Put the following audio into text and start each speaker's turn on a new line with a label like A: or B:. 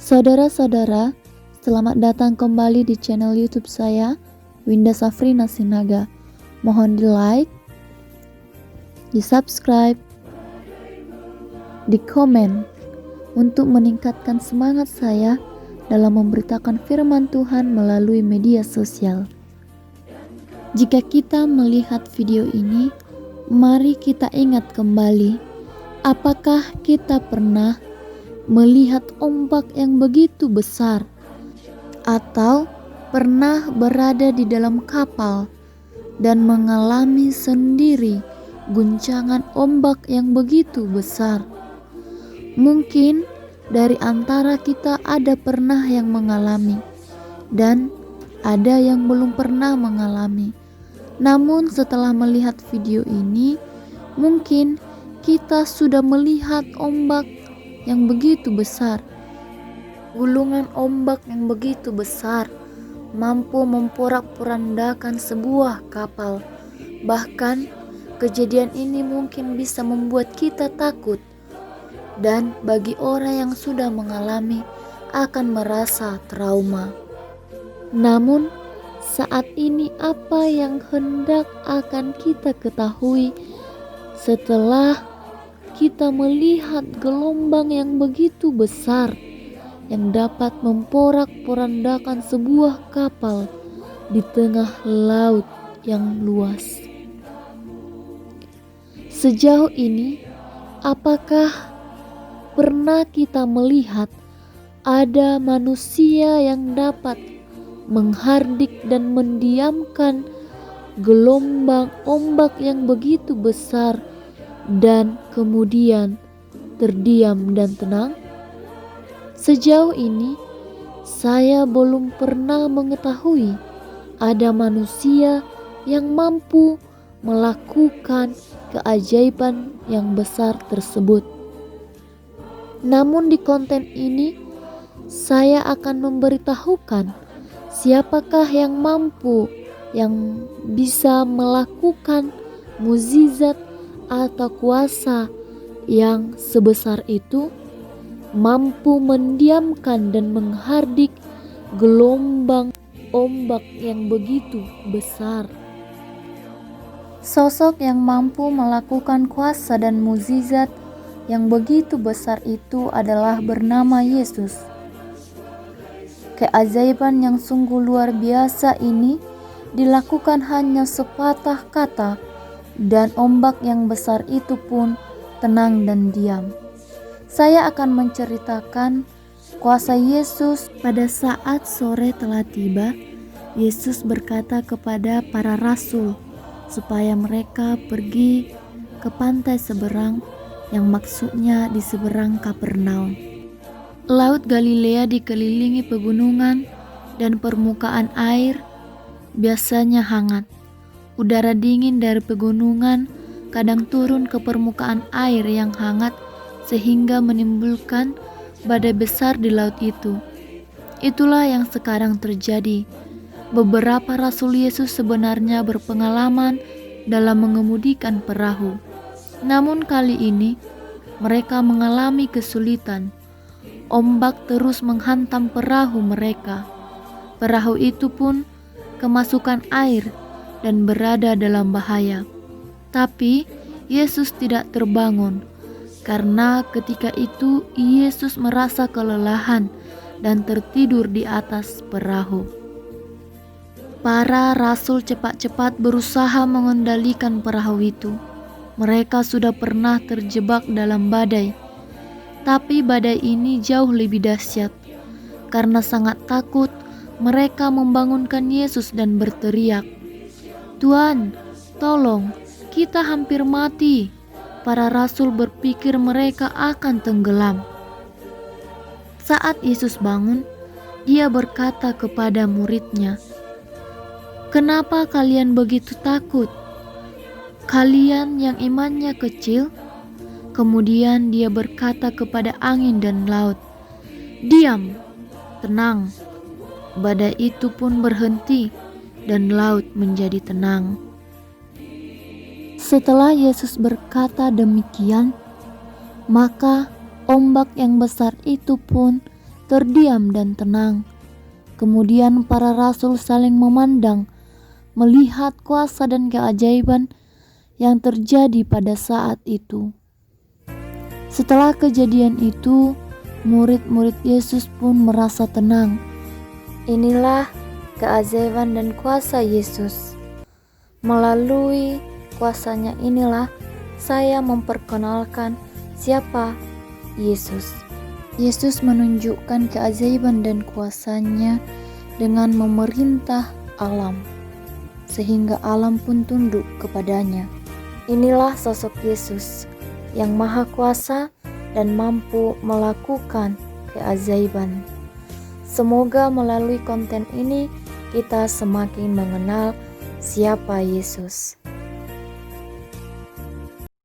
A: Saudara-saudara, selamat datang kembali di channel YouTube saya, Winda Safrina Sinaga. Mohon di like, di subscribe, di komen untuk meningkatkan semangat saya dalam memberitakan firman Tuhan melalui media sosial. Jika kita melihat video ini, mari kita ingat kembali, apakah kita pernah melihat ombak yang begitu besar, atau pernah berada di dalam kapal dan mengalami sendiri guncangan ombak yang begitu besar? Mungkin dari antara kita ada pernah yang mengalami dan ada yang belum pernah mengalami. Namun setelah melihat video ini, mungkin kita sudah melihat ombak yang begitu besar. Gulungan ombak yang begitu besar mampu memporak-porandakan sebuah kapal. Bahkan kejadian ini mungkin bisa membuat kita takut, dan bagi orang yang sudah mengalami akan merasa trauma. Namun saat ini apa yang hendak akan kita ketahui setelah kita melihat gelombang yang begitu besar yang dapat memporak-porandakan sebuah kapal di tengah laut yang luas? Sejauh ini, apakah pernah kita melihat ada manusia yang dapat menghardik dan mendiamkan gelombang ombak yang begitu besar dan kemudian terdiam dan tenang? Sejauh ini saya belum pernah mengetahui ada manusia yang mampu melakukan keajaiban yang besar tersebut. Namun di konten ini saya akan memberitahukan siapakah yang mampu, yang bisa melakukan mukjizat atau kuasa yang sebesar itu, mampu mendiamkan dan menghardik gelombang ombak yang begitu besar. Sosok yang mampu melakukan kuasa dan mukjizat yang begitu besar itu adalah bernama Yesus. Keajaiban yang sungguh luar biasa ini dilakukan hanya sepatah kata, dan ombak yang besar itu pun tenang dan diam. Saya akan menceritakan kuasa Yesus. Pada saat sore telah tiba, Yesus berkata kepada para rasul supaya mereka pergi ke pantai seberang, yang maksudnya di seberang Kapernaum. Laut Galilea dikelilingi pegunungan dan permukaan air biasanya hangat. Udara dingin dari pegunungan kadang turun ke permukaan air yang hangat sehingga menimbulkan badai besar di laut itu. Itulah yang sekarang terjadi. Beberapa rasul Yesus sebenarnya berpengalaman dalam mengemudikan perahu. Namun kali ini mereka mengalami kesulitan. Ombak terus menghantam perahu mereka. Perahu itu pun kemasukan air dan berada dalam bahaya. Tapi Yesus tidak terbangun, karena ketika itu Yesus merasa kelelahan dan tertidur di atas perahu. Para rasul cepat-cepat berusaha mengendalikan perahu itu. Mereka sudah pernah terjebak dalam badai, tapi badai ini jauh lebih dahsyat. Karena sangat takut, mereka membangunkan Yesus dan berteriak, "Tuhan, tolong, kita hampir mati." Para rasul berpikir mereka akan tenggelam. Saat Yesus bangun, dia berkata kepada muridnya, "Kenapa kalian begitu takut? Kalian yang imannya kecil?" Kemudian dia berkata kepada angin dan laut, "Diam, tenang." Badai itu pun berhenti dan laut menjadi tenang. Setelah Yesus berkata demikian, maka ombak yang besar itu pun terdiam dan tenang. Kemudian para rasul saling memandang, melihat kuasa dan keajaiban yang terjadi pada saat itu. Setelah kejadian itu, murid-murid Yesus pun merasa tenang. Inilah keajaiban dan kuasa Yesus. Melalui kuasanya inilah saya memperkenalkan siapa Yesus. Yesus menunjukkan keajaiban dan kuasanya dengan memerintah alam, sehingga alam pun tunduk kepadanya. Inilah sosok Yesus yang maha kuasa dan mampu melakukan keajaiban. Semoga melalui konten ini kita semakin mengenal siapa Yesus.